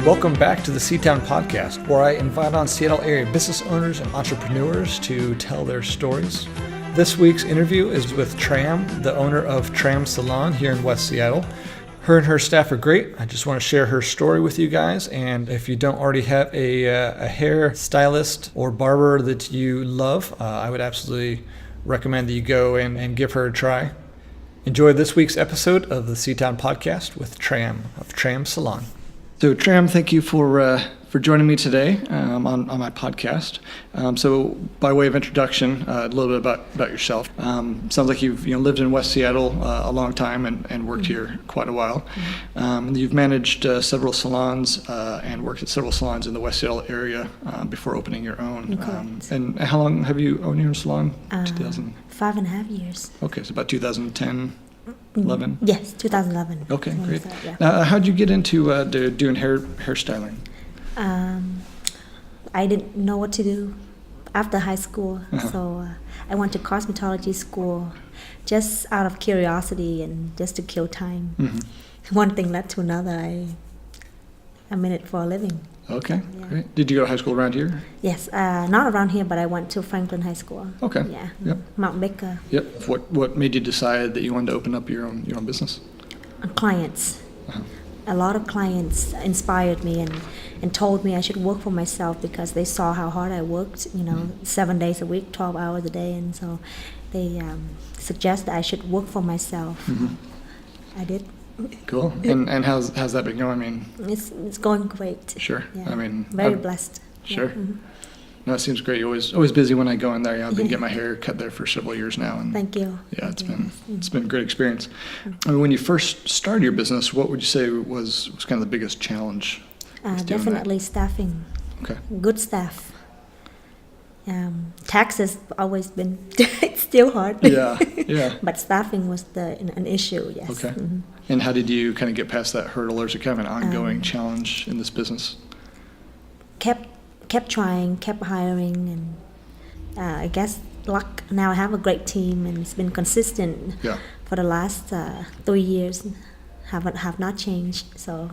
Welcome back to the C-Town podcast, where I invite on Seattle area business owners and entrepreneurs to tell their stories. This week's interview is with Tram, the owner of Tram Salon here in West Seattle. Her and her staff are great. I just want to share her story with you guys. And if you don't already have a hair stylist or barber that you love, I would absolutely recommend that you go and give her a try. Enjoy this week's episode of the C-Town podcast with Tram of Tram Salon. So Tram, thank you for joining me today on my podcast. So by way of introduction, a little bit about yourself. Sounds like you've lived in West Seattle a long time and worked here quite a while. You've managed several salons and worked at several salons in the West Seattle area before opening your own. And how long have you owned your own salon? 5.5 years. Okay, so about 2010. 11? Yes, 2011. Okay, great. Yeah. Now, how'd you get into doing hairstyling? I didn't know what to do after high school, so I went to cosmetology school just out of curiosity and just to kill time. Mm-hmm. One thing led to another. I'm in it for a living. Okay, great. Did you go to high school around here? Yes, not around here, but I went to Franklin High School. Okay. Yeah. Yep. Mount Baker. Yep. What made you decide that you wanted to open up your own business? Clients. A lot of clients inspired me and told me I should work for myself because they saw how hard I worked, 7 days a week, 12 hours a day, and so they suggested I should work for myself. Mm-hmm. I did. Cool. And how's that been going? I mean, it's going great. Sure. Yeah. I mean, very blessed. Sure. Yeah. Mm-hmm. No, it seems great. You're always busy when I go in there. I've been getting my hair cut there for several years now. And Thank you. Yeah, it's been a great experience. I mean, when you first started your business, what would you say was kind of the biggest challenge? Definitely staffing. Okay. Good staff. Taxes always been it's still hard. Yeah. But staffing was an issue. Yes. Okay. Mm-hmm. And how did you kind of get past that hurdle, or is it kind of an ongoing challenge in this business? Kept trying, kept hiring, and I guess luck. Now I have a great team, and it's been consistent for the last 3 years. Have not changed. So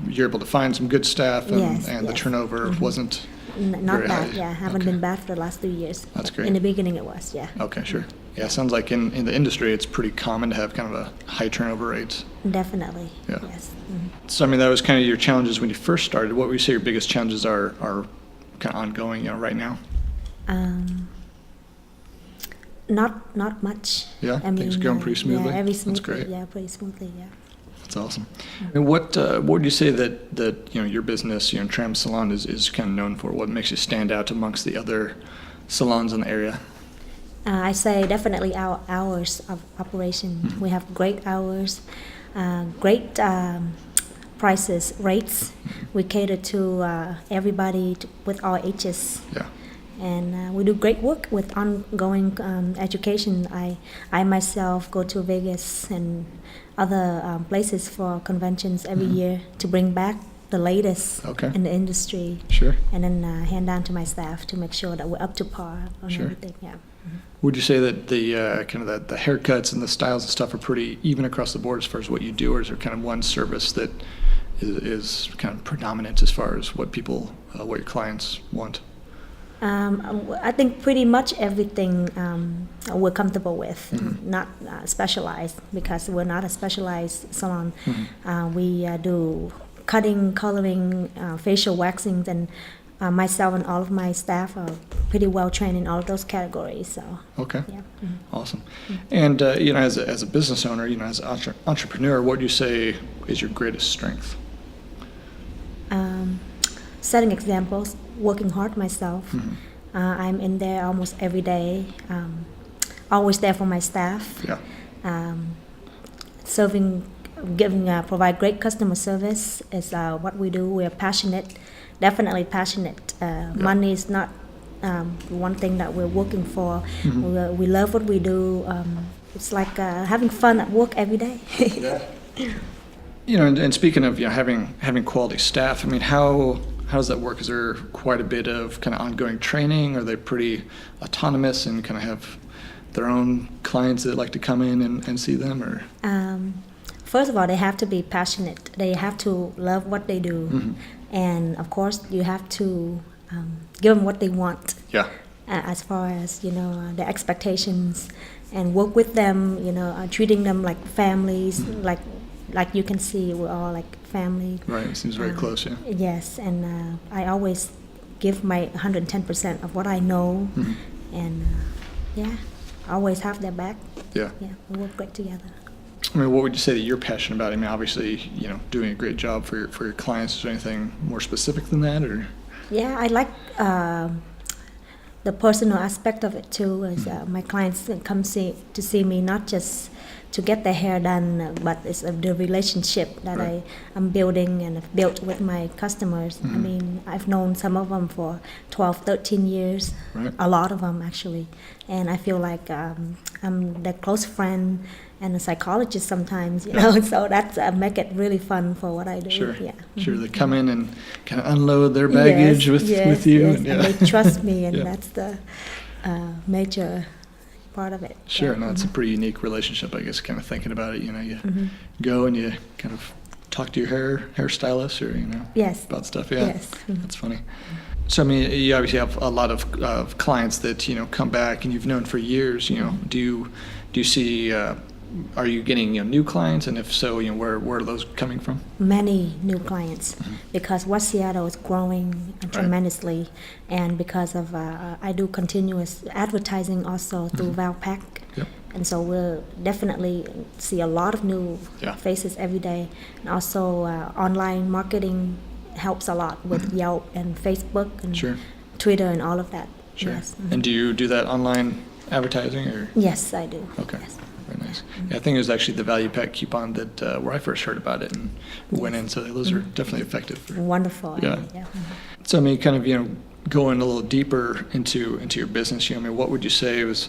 you're able to find some good staff, and the turnover wasn't not very bad. high. Yeah, haven't been bad for the last 3 years. That's great. In the beginning, it was. Yeah. Okay, sure. Yeah, sounds like in the industry, it's pretty common to have kind of a high turnover rate. Definitely. Yeah. Yes. Mm-hmm. So, I mean, that was kind of your challenges when you first started. What would you say your biggest challenges are kind of ongoing, right now? Not much. Yeah, things going pretty smoothly. Yeah, smoothly. That's great. Yeah, pretty smoothly. Yeah. That's awesome. And what would you say that your business, Tram Salon, is kind of known for? What makes you stand out amongst the other salons in the area? I say definitely our hours of operation. Mm-hmm. We have great hours, great prices, rates. We cater to everybody with all ages. Yeah. And we do great work with ongoing education. I myself go to Vegas and other places for conventions every year to bring back the latest in the industry. Sure. And then hand down to my staff to make sure that we're up to par on everything. Yeah. Mm-hmm. Would you say that the kind of the haircuts and the styles and stuff are pretty even across the board as far as what you do, or is there kind of one service that is kind of predominant as far as what your clients want? I think pretty much everything we're comfortable with, not specialized, because we're not a specialized salon. Mm-hmm. We do cutting, coloring, facial waxing, and myself and all of my staff are pretty well trained in all of those categories. So okay, yeah. Mm-hmm. Awesome. And as a business owner, as an entrepreneur, what would you say is your greatest strength? Setting examples, working hard myself. Mm-hmm. I'm in there almost every day, always there for my staff. Yeah. Provide great customer service is what we do. We're passionate, definitely passionate. Money is not one thing that we're working for. Mm-hmm. We love what we do. It's like having fun at work every day. Yeah. And speaking of having quality staff, I mean, how does that work? Is there quite a bit of kind of ongoing training? Are they pretty autonomous and kind of have their own clients that like to come in and see them? Or First of all, they have to be passionate. They have to love what they do. and of course you have to give them what they want. Yeah. As far as the expectations, and work with them, treating them like families, like you can see we're all like family. Right. It seems very close. Yeah. Yes, and I always give my 110% of what I know, and I always have their back. Yeah. Yeah, we work great together. I mean, what would you say that you're passionate about? I mean, obviously, doing a great job for your clients. Is there anything more specific than that, or? Yeah, I like the personal aspect of it too. Is my clients come to see me not just to get their hair done, but it's the relationship that Right. I'm building and have built with my customers. I mean, I've known some of them for 12, 13 years, Right. a lot of them actually, and I feel like I'm their close friend and a psychologist sometimes, so that's make it really fun for what I do. Sure. Yeah. Sure. They come in and kind of unload their baggage with you. Yes, And, and they trust me, and Yeah. that's the major part of it. Sure. Yeah. No, it's a pretty unique relationship, I guess, kind of thinking about it. You go and you kind of talk to your hairstylist or, Yes. about stuff. Yeah. Yes. That's funny. So, I mean, you obviously have a lot of clients that, come back and you've known for years, Do you see, are you getting, new clients? And if so, where are those coming from? Many new clients, because West Seattle is growing tremendously, and because of I do continuous advertising also through Valpak. Yep. And so we'll definitely see a lot of new faces every day. And also online marketing helps a lot with Yelp and Facebook and Sure. Twitter and all of that. Sure. Yes. And do you do that online advertising or? Yes, I do. Okay. Yes. Very nice. Yeah, I think it was actually the Value Pack coupon that where I first heard about it and went in. So those are definitely effective. Wonderful. Yeah. Yeah. So I mean, kind of going a little deeper into your business. I mean, what would you say was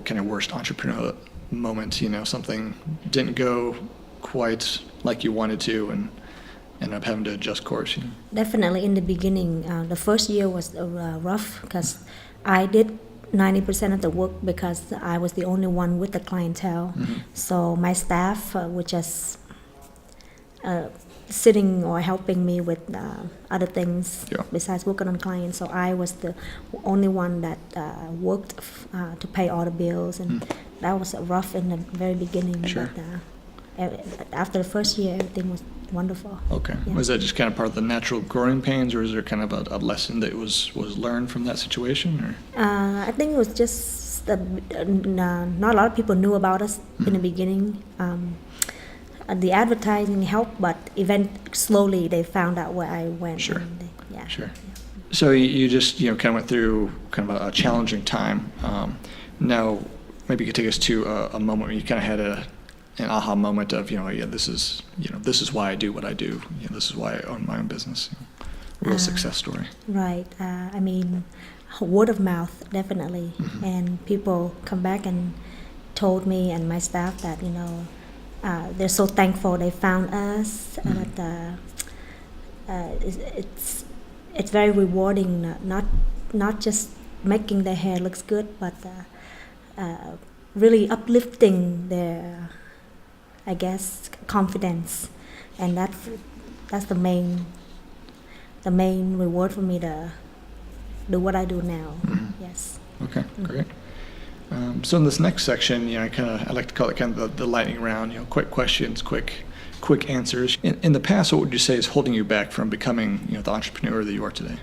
kind of worst entrepreneurial moment? Something didn't go quite like you wanted to, and ended up having to adjust course. Definitely in the beginning, the first year was rough because I did 90% of the work because I was the only one with the clientele. So my staff were just sitting or helping me with other things besides working on clients. So I was the only one that worked to pay all the bills, and that was rough in the very beginning. Sure. But after the first year, everything was wonderful. Okay. Yeah. Was that just kind of part of the natural growing pains, or is there kind of a lesson that was learned from that situation? Or? I think it was just not a lot of people knew about us in the beginning. The advertising helped, but slowly they found out where I went. Sure. And Sure. So you just kind of went through kind of a challenging time. Now maybe you could take us to a moment where you kind of had an aha moment of this is why I do what I do. This is why I own my own business. Real success story. Right. I mean, word of mouth definitely, and people come back and told me and my staff that they're so thankful they found us. That it's very rewarding. Not just making their hair looks good, but really uplifting their, I guess, confidence, and that's the main reward for me to do what I do now. Yes. Okay, great. So in this next section, I like to call it kind of the lightning round. Quick questions, quick answers. In the past, what would you say is holding you back from becoming the entrepreneur that you are today?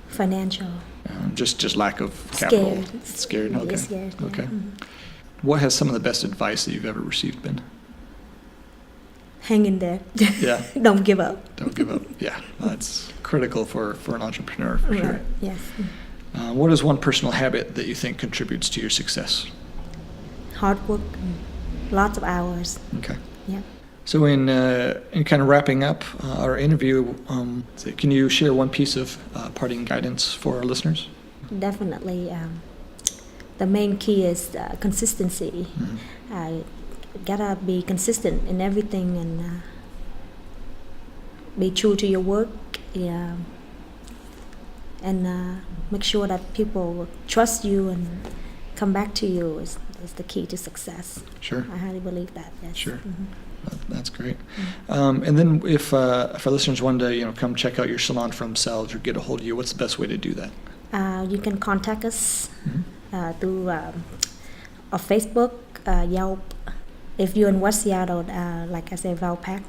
Financial. Just lack of capital. Scared. Okay. Scared. Yeah. Okay. What has some of the best advice that you've ever received been? Hang in there. Yeah. Don't give up. Don't give up. Yeah, that's critical for an entrepreneur for sure. Right. Yes. What is one personal habit that you think contributes to your success? Hard work, lots of hours. Okay. Yeah. So in kind of wrapping up our interview, can you share one piece of parting guidance for our listeners? Definitely. The main key is consistency. Gotta be consistent in everything and be true to your work. Yeah. And make sure that people trust you and come back to you is is the key to success. Sure. I highly believe that. Yes. Sure. That's great. And then if our listeners one day, come check out your salon for themselves or get a hold of you, what's the best way to do that? You can contact us through our Facebook, Yelp. If you're in West Seattle, like I said, Valpak,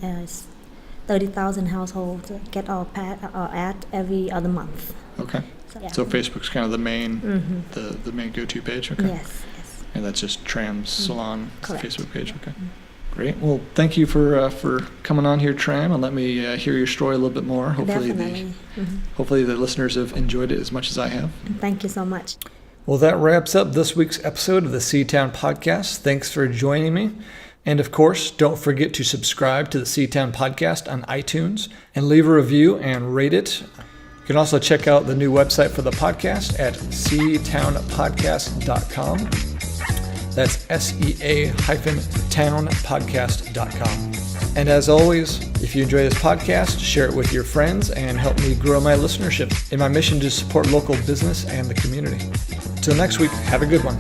it's 30,000 households get our ad every other month. Okay. Yeah. So Facebook's kind of the main the main go-to page. Okay. Yes. And that's just Trams Salon Correct. Facebook page. Okay. Great. Well, thank you for coming on here, Tram, and let me hear your story a little bit more. Definitely. Hopefully the listeners have enjoyed it as much as I have. Thank you so much. Well, that wraps up this week's episode of the C-Town Podcast. Thanks for joining me. And of course, don't forget to subscribe to the C-Town Podcast on iTunes and leave a review and rate it. You can also check out the new website for the podcast at ctownpodcast.com. That's SEA-townpodcast.com. And as always, if you enjoy this podcast, share it with your friends and help me grow my listenership in my mission to support local business and the community. Until next week, have a good one.